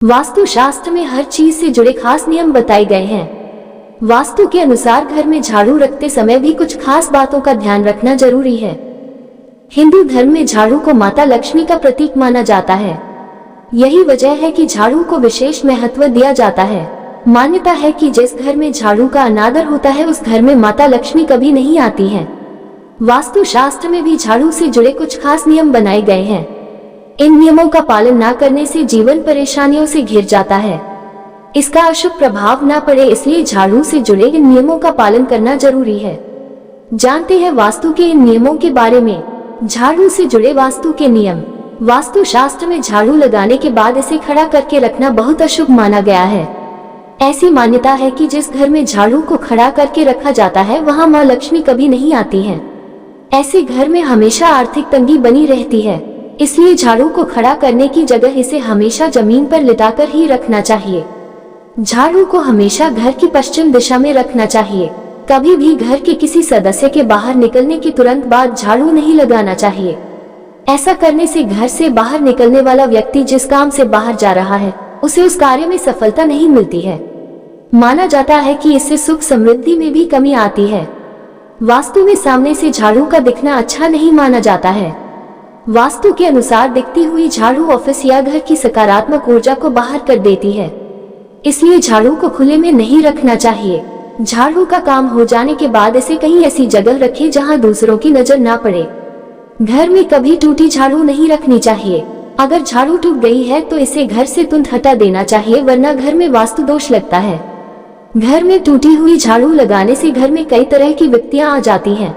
वास्तु शास्त्र में हर चीज से जुड़े खास नियम बताए गए हैं। वास्तु के अनुसार घर में झाड़ू रखते समय भी कुछ खास बातों का ध्यान रखना जरूरी है। हिंदू धर्म में झाड़ू को माता लक्ष्मी का प्रतीक माना जाता है। यही वजह है कि झाड़ू को विशेष महत्व दिया जाता है। मान्यता है कि जिस घर में झाड़ू का अनादर होता है उस घर में माता लक्ष्मी कभी नहीं आती हैं। वास्तु शास्त्र में भी झाड़ू से जुड़े कुछ खास नियम बनाए गए हैं। इन नियमों का पालन न करने से जीवन परेशानियों से घिर जाता है। इसका अशुभ प्रभाव न पड़े इसलिए झाड़ू से जुड़े इन नियमों का पालन करना जरूरी है। जानते हैं वास्तु के इन नियमों के बारे में। झाड़ू से जुड़े वास्तु के नियम। वास्तु शास्त्र में झाड़ू लगाने के बाद इसे खड़ा करके रखना बहुत अशुभ माना गया है। ऐसी मान्यता है कि जिस घर में झाड़ू को खड़ा करके रखा जाता है वहां मां लक्ष्मी कभी नहीं आती हैं। ऐसे घर में हमेशा आर्थिक तंगी बनी रहती है। इसलिए झाड़ू को खड़ा करने की जगह इसे हमेशा जमीन पर लिटाकर ही रखना चाहिए। झाड़ू को हमेशा घर की पश्चिम दिशा में रखना चाहिए। कभी भी घर के किसी सदस्य के बाहर निकलने के तुरंत बाद झाड़ू नहीं लगाना चाहिए। ऐसा करने से घर से बाहर निकलने वाला व्यक्ति जिस काम से बाहर जा रहा है उसे उस कार्य में सफलता नहीं मिलती है। माना जाता है कि इससे सुख समृद्धि में भी कमी आती है। वास्तु में सामने से झाड़ू का दिखना अच्छा नहीं माना जाता है। वास्तु के अनुसार दिखती हुई झाड़ू ऑफिस या घर की सकारात्मक ऊर्जा को बाहर कर देती है। इसलिए झाड़ू को खुले में नहीं रखना चाहिए। झाड़ू का काम हो जाने के बाद इसे कहीं ऐसी जगह रखें जहां दूसरों की नजर ना पड़े। घर में कभी टूटी झाड़ू नहीं रखनी चाहिए। अगर झाड़ू टूट गई है तो इसे घर से तुरंत हटा देना चाहिए, वरना घर में वास्तु दोष लगता है। घर में टूटी हुई झाड़ू लगाने से घर में कई तरह की विपत्तियां आ जाती हैं।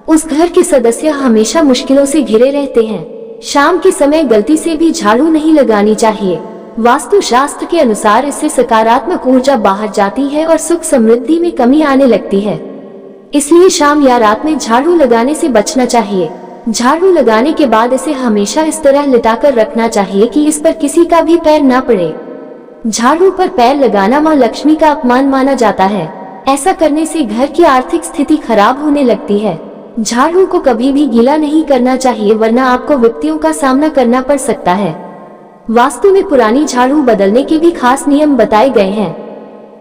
उस घर के सदस्य हमेशा मुश्किलों से घिरे रहते हैं। शाम के समय गलती से भी झाड़ू नहीं लगानी चाहिए। वास्तु शास्त्र के अनुसार इससे सकारात्मक ऊर्जा बाहर जाती है और सुख समृद्धि में कमी आने लगती है। इसलिए शाम या रात में झाड़ू लगाने से बचना चाहिए। झाड़ू लगाने के बाद इसे हमेशा इस तरह लिटाकर रखना चाहिए कि इस पर किसी का भी पैर न पड़े। झाड़ू पर पैर लगाना मां लक्ष्मी का अपमान माना जाता है। ऐसा करने से घर की आर्थिक स्थिति खराब होने लगती है। झाड़ू को कभी भी गीला नहीं करना चाहिए, वरना आपको विपत्तियों का सामना करना पड़ सकता है। वास्तु में पुरानी झाड़ू बदलने के भी खास नियम बताए गए हैं।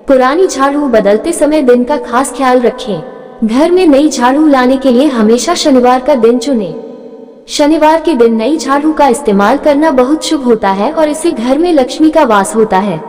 पुरानी झाड़ू बदलते समय दिन का खास ख्याल रखें। घर में नई झाड़ू लाने के लिए हमेशा शनिवार का दिन चुनें। शनिवार के दिन नई झाड़ू का इस्तेमाल करना बहुत शुभ होता है और इससे घर में लक्ष्मी का वास होता है।